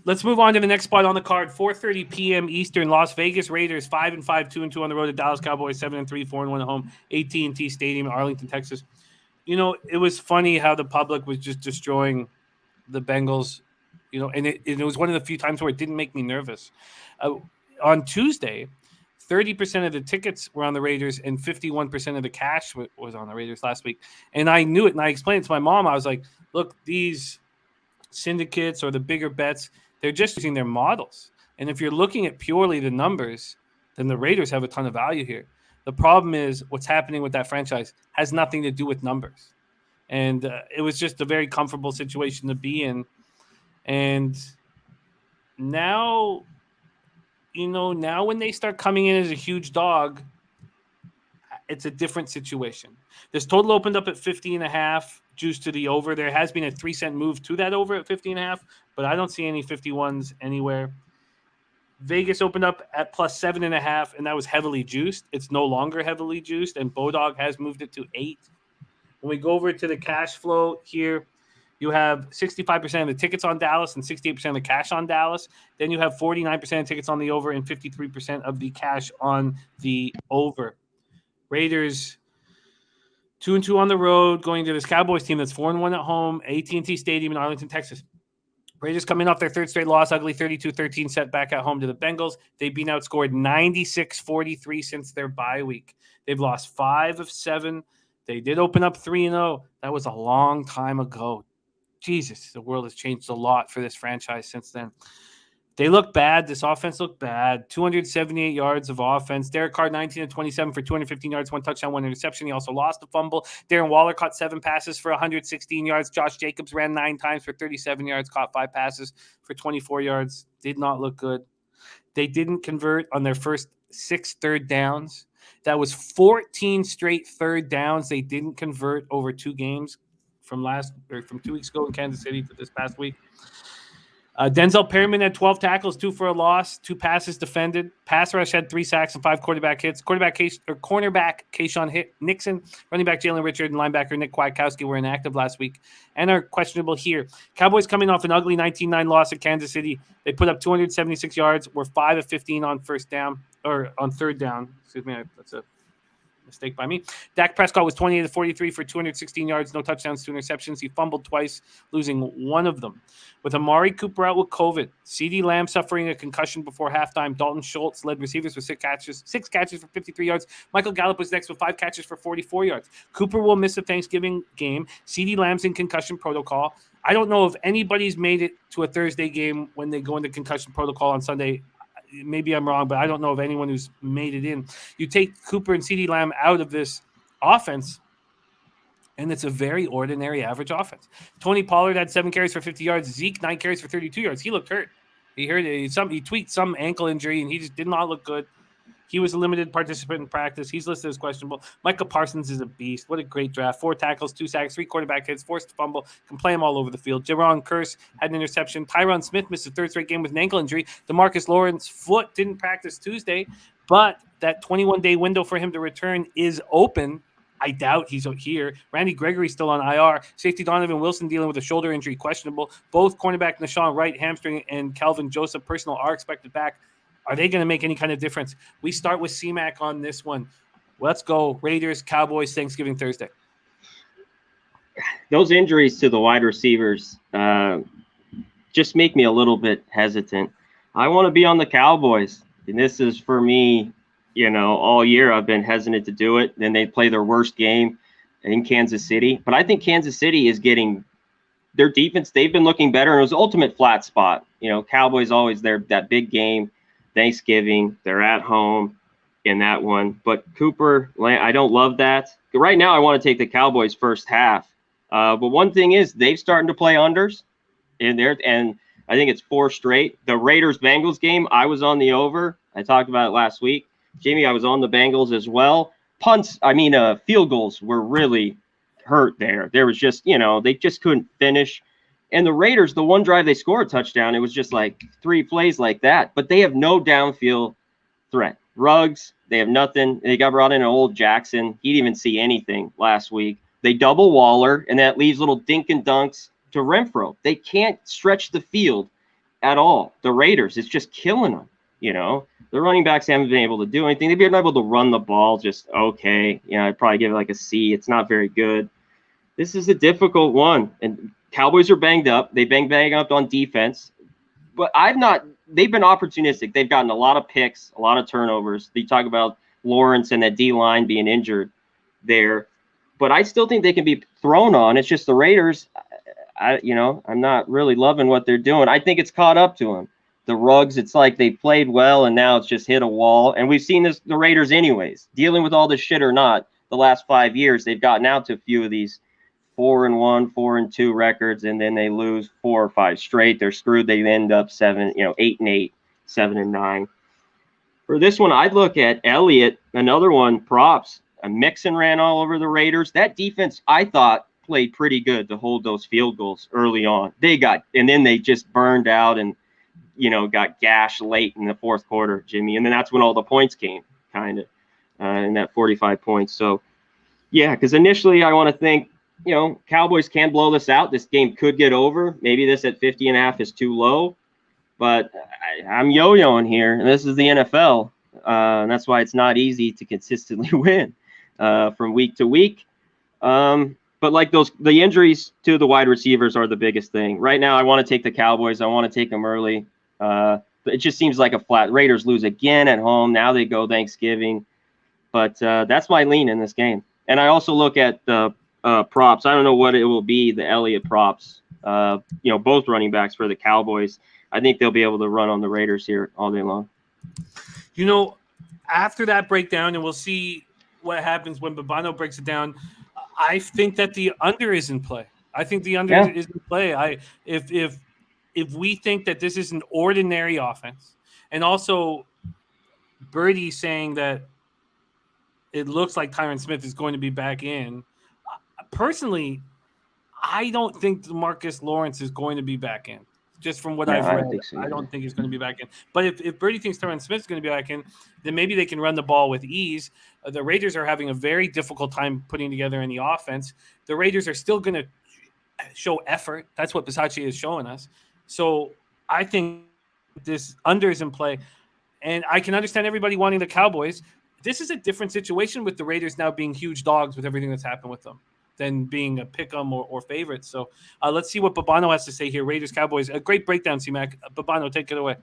Let's move on to the next spot on the card. 4:30 p.m. Eastern. Las Vegas Raiders 5-5, 2-2 on the road at Dallas Cowboys 7-3, 4-1 at home. AT&T Stadium in Arlington, Texas. It was funny how the public was just destroying the Bengals. And it was one of the few times where it didn't make me nervous. Uh, on Tuesday, 30% of the tickets were on the Raiders and 51% of the cash was on the Raiders last week. And I knew it, and I explained it to my mom. I was like, look, these syndicates or the bigger bets, they're just using their models. And if you're looking at purely the numbers, then the Raiders have a ton of value here. The problem is what's happening with that franchise has nothing to do with numbers. And it was just a very comfortable situation to be in. And now, now when they start coming in as a huge dog, it's a different situation. This total opened up at 50.5, juice to the over. There has been a 3-cent move to that over at 50.5, but I don't see any 51s anywhere. Vegas opened up at plus 7.5, and that was heavily juiced. It's no longer heavily juiced, and Bodog has moved it to 8. When we go over to the cash flow here, you have 65% of the tickets on Dallas and 68% of the cash on Dallas. Then you have 49% of tickets on the over and 53% of the cash on the over. Raiders 2-2 on the road, going to this Cowboys team that's 4-1 at home, AT&T Stadium in Arlington, Texas. Raiders coming off their third straight loss, ugly 32-13 setback at home to the Bengals. They've been outscored 96-43 since their bye week. They've lost 5 of 7. They did open up 3-0. That was a long time ago. Jesus, the world has changed a lot for this franchise since then. They look bad. This offense looked bad. 278 yards of offense. Derek Carr, 19-27 for 215 yards, 1 touchdown, 1 interception. He also lost a fumble. Darren Waller caught 7 passes for 116 yards. Josh Jacobs ran 9 times for 37 yards, caught 5 passes for 24 yards. Did not look good. They didn't convert on their first 6 third downs. That was 14 straight third downs they didn't convert over 2 games from 2 weeks ago in Kansas City to this past week. Denzel Perryman had 12 tackles, 2 for a loss, 2 passes defended. Pass rush had 3 sacks and 5 quarterback hits. Cornerback Kayshawn Nixon, running back Jalen Richard, and linebacker Nick Kwiatkowski were inactive last week and are questionable here. Cowboys coming off an ugly 19-9 loss at Kansas City. They put up 276 yards, were 5 of 15 on third down. Excuse me, that's a mistake by me. Dak Prescott was 28-43 for 216 yards, no touchdowns, 2 interceptions. He fumbled twice, losing 1 of them. With Amari Cooper out with COVID, CeeDee Lamb suffering a concussion before halftime, Dalton Schultz led receivers with 6 catches for 53 yards. Michael Gallup was next with 5 catches for 44 yards. Cooper will miss the Thanksgiving game. CeeDee Lamb's in concussion protocol. I don't know if anybody's made it to a Thursday game when they go into concussion protocol on Sunday. Maybe I'm wrong, but I don't know of anyone who's made it in. You take Cooper and CeeDee Lamb out of this offense, and it's a very ordinary average offense. Tony Pollard had 7 carries for 50 yards. Zeke, 9 carries for 32 yards. He looked hurt. He tweaked some ankle injury, and he just did not look good. He was a limited participant in practice. He's listed as questionable. Micah Parsons is a beast. What a great draft. 4 tackles, 2 sacks, 3 quarterback hits, forced a fumble, can play him all over the field. Jaron Kearse had an interception. Tyron Smith missed a 3rd straight game with an ankle injury. DeMarcus Lawrence's foot didn't practice Tuesday, but that 21-day window for him to return is open. I doubt he's here. Randy Gregory's still on IR. Safety Donovan Wilson dealing with a shoulder injury, questionable. Both cornerback Nashawn Wright, hamstring, and Calvin Joseph, personal, are expected back. Are they going to make any kind of difference? We start with CMAC on this one. Let's go. Raiders, Cowboys, Thanksgiving Thursday. Those injuries to the wide receivers just make me a little bit hesitant. I want to be on the Cowboys. And this is for me, all year I've been hesitant to do it. Then they play their worst game in Kansas City. But I think Kansas City is getting their defense. They've been looking better. And it was the ultimate flat spot. Cowboys always there, that big game. Thanksgiving, they're at home in that one. But Cooper, I don't love that. Right now, I want to take the Cowboys first half. But one thing is they've started to play unders in there, and I think it's 4 straight. The Raiders-Bengals game, I was on the over. I talked about it last week. Jamie, I was on the Bengals as well. Field goals were really hurt there. There was just, they just couldn't finish. And the Raiders, the one drive they scored a touchdown, it was just like 3 plays like that. But they have no downfield threat. Ruggs, they have nothing. They got brought in an old Jackson. He didn't even see anything last week. They double Waller, and that leaves little dink and dunks to Renfro. They can't stretch the field. at all. The Raiders, it's just killing them. The running backs haven't been able to do anything. They've been able to run the ball just okay. I'd probably give it like a C. It's not very good. This is a difficult one. And Cowboys are banged up. They've been banged up on defense. But they've been opportunistic. They've gotten a lot of picks, a lot of turnovers. You talk about Lawrence and that D-line being injured there. But I still think they can be thrown on. It's just the Raiders, I'm not really loving what they're doing. I think it's caught up to them. The Ruggs, it's like they played well, and now it's just hit a wall. And we've seen the Raiders anyways, dealing with all this shit or not. The last 5 years, they've gotten out to a few of these 4-1, 4-2 records, and then they lose 4 or 5 straight. They're screwed. They end up 8-8, 7-9. For this one, I'd look at Elliott, another one, props. Mixon ran all over the Raiders. That defense, I thought, played pretty good to hold those field goals early on. And then they just burned out and, got gashed late in the fourth quarter, Jimmy. And then that's when all the points came, kind of, in that 45 points. So, yeah, because initially I want to think, Cowboys can blow this out. This game could get over. Maybe this at 50.5 is too low. But I'm yo-yoing here, and this is the NFL. And that's why it's not easy to consistently win from week to week. But like the injuries to the wide receivers are the biggest thing. Right now, I want to take the Cowboys. I want to take them early. But it just seems like a flat. Raiders lose again at home. Now they go Thanksgiving. But that's my lean in this game. And I also look at the props. I don't know what it will be, the Elliott props. Both running backs for the Cowboys. I think they'll be able to run on the Raiders here all day long. After that breakdown, and we'll see what happens when Babano breaks it down, I think that the under is in play. I think the under is in play. If we think that this is an ordinary offense, and also Birdie saying that it looks like Tyron Smith is going to be back in, personally, I don't think Demarcus Lawrence is going to be back in. Just from what I've read, I don't think he's going to be back in. But if Birdie thinks Tyron Smith is going to be back in, then maybe they can run the ball with ease. The Raiders are having a very difficult time putting together any offense. The Raiders are still going to show effort. That's what Bisaccia is showing us. So I think this under is in play. And I can understand everybody wanting the Cowboys. This is a different situation with the Raiders now being huge dogs with everything that's happened with them than being a pick-em or favorite. So let's see what Babano has to say here. Raiders, Cowboys. A great breakdown, C-Mac. Babano, take it away.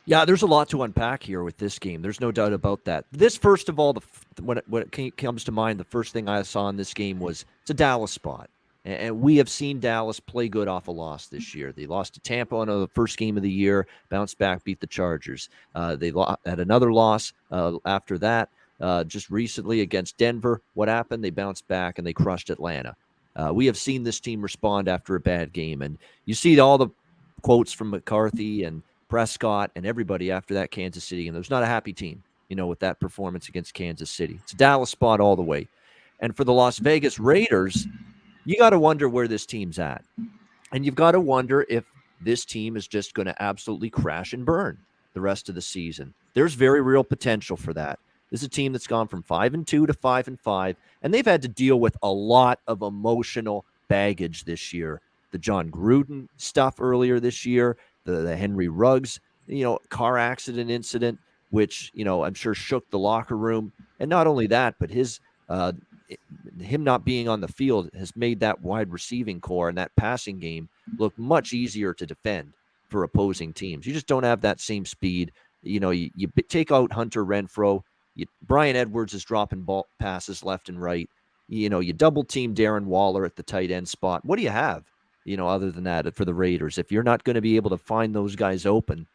Yeah, there's a lot to unpack here with this game. There's no doubt about that. This, first of all, when it comes to mind, the first thing I saw in this game was it's a Dallas spot. And we have seen Dallas play good off a loss this year. They lost to Tampa on the first game of the year, bounced back, beat the Chargers. They had another loss after that. Just recently against Denver, what happened? They bounced back and they crushed Atlanta. We have seen this team respond after a bad game. And you see all the quotes from McCarthy and Prescott and everybody after that Kansas City. And there's not a happy team, with that performance against Kansas City. It's a Dallas spot all the way. And for the Las Vegas Raiders, you got to wonder where this team's at. And you've got to wonder if this team is just going to absolutely crash and burn the rest of the season. There's very real potential for that. This is a team that's gone from 5-2 to 5-5, and they've had to deal with a lot of emotional baggage this year. The John Gruden stuff earlier this year, the Henry Ruggs, car accident incident, which, I'm sure shook the locker room. And not only that, but him not being on the field has made that wide receiving core and that passing game look much easier to defend for opposing teams. You just don't have that same speed. You take out Hunter Renfrow. Brian Edwards is dropping ball passes left and right. You double team Darren Waller at the tight end spot. What do you have, other than that for the Raiders? If you're not going to be able to find those guys open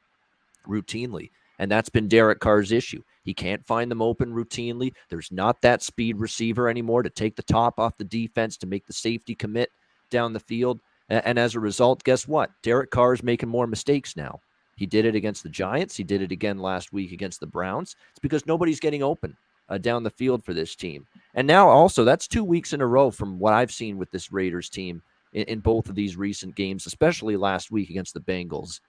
routinely, and that's been Derek Carr's issue. He can't find them open routinely. There's not that speed receiver anymore to take the top off the defense, to make the safety commit down the field. And as a result, guess what? Derek Carr is making more mistakes now. He did it against the Giants. He did it again last week against the Browns. It's because nobody's getting open down the field for this team. And now also, that's 2 weeks in a row from what I've seen with this Raiders team in both of these recent games, especially last week against the Bengals.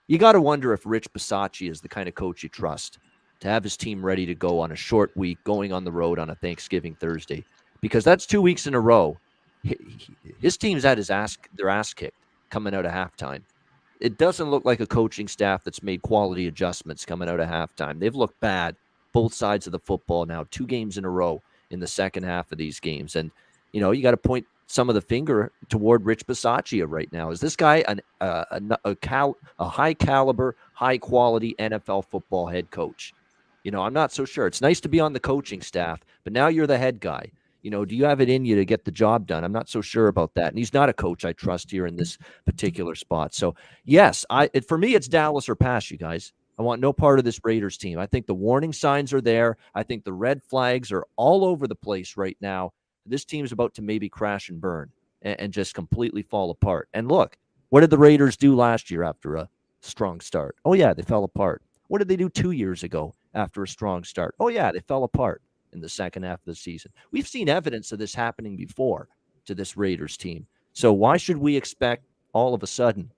You got to wonder if Rich Bisaccia is the kind of coach you trust to have his team ready to go on a short week, going on the road on a Thanksgiving Thursday, because that's 2 weeks in a row. His team's had their ass kicked coming out of halftime. it doesn't look like a coaching staff that's made quality adjustments coming out of halftime. They've looked bad, both sides of the football now, 2 games in a row in the second half of these games. And, you got to point some of the finger toward Rich Bisaccia right now. Is this guy a high caliber, high quality NFL football head coach? I'm not so sure. It's nice to be on the coaching staff, but now you're the head guy. Do you have it in you to get the job done? I'm not so sure about that. And he's not a coach I trust here in this particular spot. So, yes, for me, it's Dallas or pass, you guys. I want no part of this Raiders team. I think the warning signs are there. I think the red flags are all over the place right now. This team's about to maybe crash and burn and just completely fall apart. And look, what did the Raiders do last year after a strong start? Oh, yeah, they fell apart. What did they do 2 years ago after a strong start? Oh, yeah, they fell apart in the second half of the season. We've seen evidence of this happening before to this Raiders team. So why should we expect all of a sudden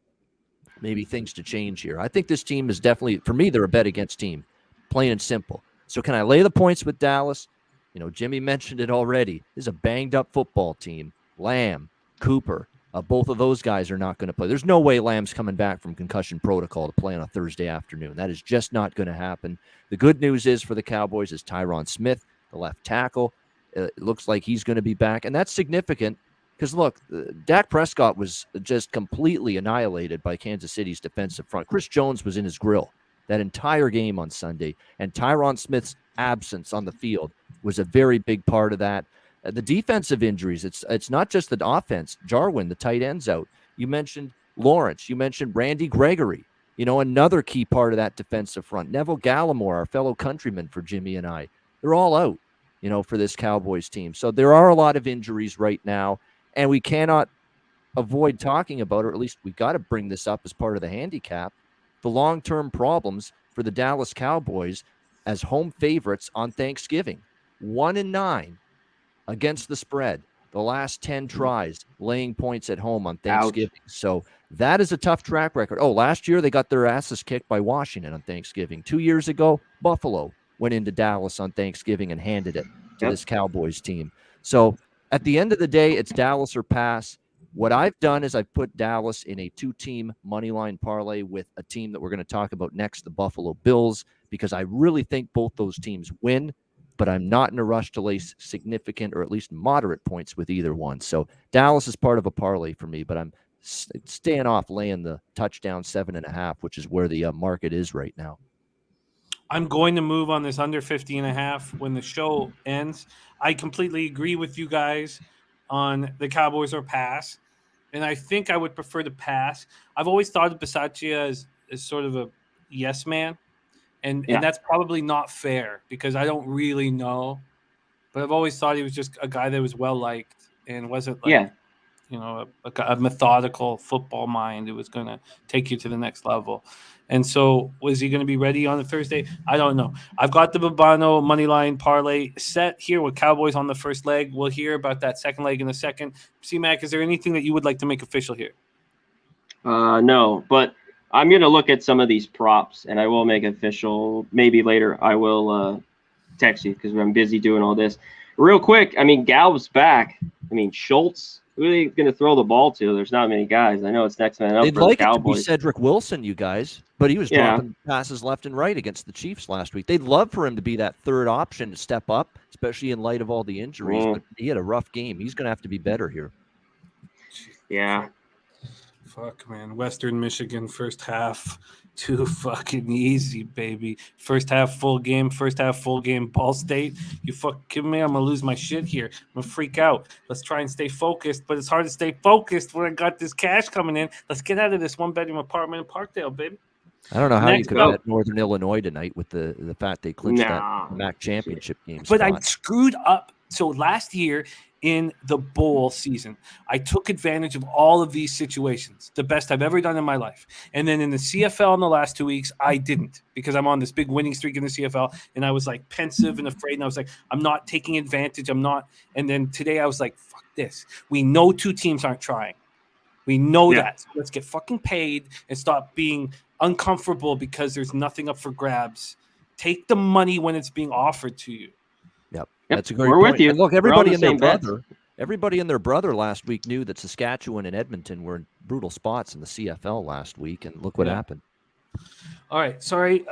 maybe things to change here? I think this team is definitely, for me, they're a bet against team, plain and simple. So can I lay the points with Dallas? Jimmy mentioned it already. This is a banged-up football team. Lamb, Cooper, both of those guys are not going to play. There's no way Lamb's coming back from concussion protocol to play on a Thursday afternoon. That is just not going to happen. The good news is for the Cowboys is Tyron Smith, the left tackle. It looks like he's going to be back, and that's significant because, look, Dak Prescott was just completely annihilated by Kansas City's defensive front. Chris Jones was in his grill that entire game on Sunday, and Tyron Smith's absence on the field was a very big part of that. The defensive injuries, it's not just the offense. Jarwin, the tight end's out. You mentioned Lawrence. You mentioned Randy Gregory, another key part of that defensive front. Neville Gallimore, our fellow countryman for Jimmy and I. They're all out, for this Cowboys team. So there are a lot of injuries right now, and we cannot avoid talking about, or at least we've got to bring this up as part of the handicap, the long-term problems for the Dallas Cowboys as home favorites on Thanksgiving. 1-9 against the spread. The last 10 tries, laying points at home on Thanksgiving. Ouch. So that is a tough track record. Oh, last year they got their asses kicked by Washington on Thanksgiving. 2 years ago, Buffalo went into Dallas on Thanksgiving and handed it to this Cowboys team. So at the end of the day, it's Dallas or pass. What I've done is I've put Dallas in a 2-team money line parlay with a team that we're going to talk about next, the Buffalo Bills, because I really think both those teams win, but I'm not in a rush to lay significant or at least moderate points with either one. So Dallas is part of a parlay for me, but I'm staying off laying the touchdown 7.5, which is where the market is right now. I'm going to move on this under 50.5 when the show ends. I completely agree with you guys on the Cowboys or pass, and I think I would prefer to pass. I've always thought of Bisaccia as sort of a yes man, and that's probably not fair because I don't really know, but I've always thought he was just a guy that was well-liked and wasn't like, a methodical football mind. It was going to take you to the next level. And so was he going to be ready on the Thursday? I don't know. I've got the Babano moneyline parlay set here with Cowboys on the first leg. We'll hear about that second leg in a second. C-Mac, is there anything that you would like to make official here? No, but I'm going to look at some of these props, and I will make official. Maybe later I will text you because I'm busy doing all this. Real quick, Gallups back. Schultz, who are they going to throw the ball to? There's not many guys. I know it's next man up They'd for like the Cowboys. It to be Cedric Wilson, you guys, but he was dropping passes left and right against the Chiefs last week. They'd love for him to be that third option to step up, especially in light of all the injuries. But he had a rough game. He's going to have to be better here. Yeah. Fuck, man. Western Michigan first half, too fucking easy, baby. First half full game. Ball State. You fucking kidding me? I'm going to lose my shit here. I'm going to freak out. Let's try and stay focused, but it's hard to stay focused when I got this cash coming in. Let's get out of this one-bedroom apartment in Parkdale, baby. I don't know how you could bet Northern Illinois tonight with the fact they clinched that MAC championship game. But I screwed up. So last year in the bowl season, I took advantage of all of these situations, the best I've ever done in my life. And then in the CFL in the last 2 weeks, I didn't because I'm on this big winning streak in the CFL. And I was like pensive and afraid. And I was like, I'm not taking advantage. I'm not. And then today I was like, fuck this. We know two teams aren't trying. We know that. So let's get fucking paid and stop being uncomfortable because there's nothing up for grabs. Take the money when it's being offered to you. Yep. That's a great point. With you. And look, everybody and their brother Everybody and their brother last week knew that Saskatchewan and Edmonton were in brutal spots in the CFL last week, and look what happened. All right. Sorry.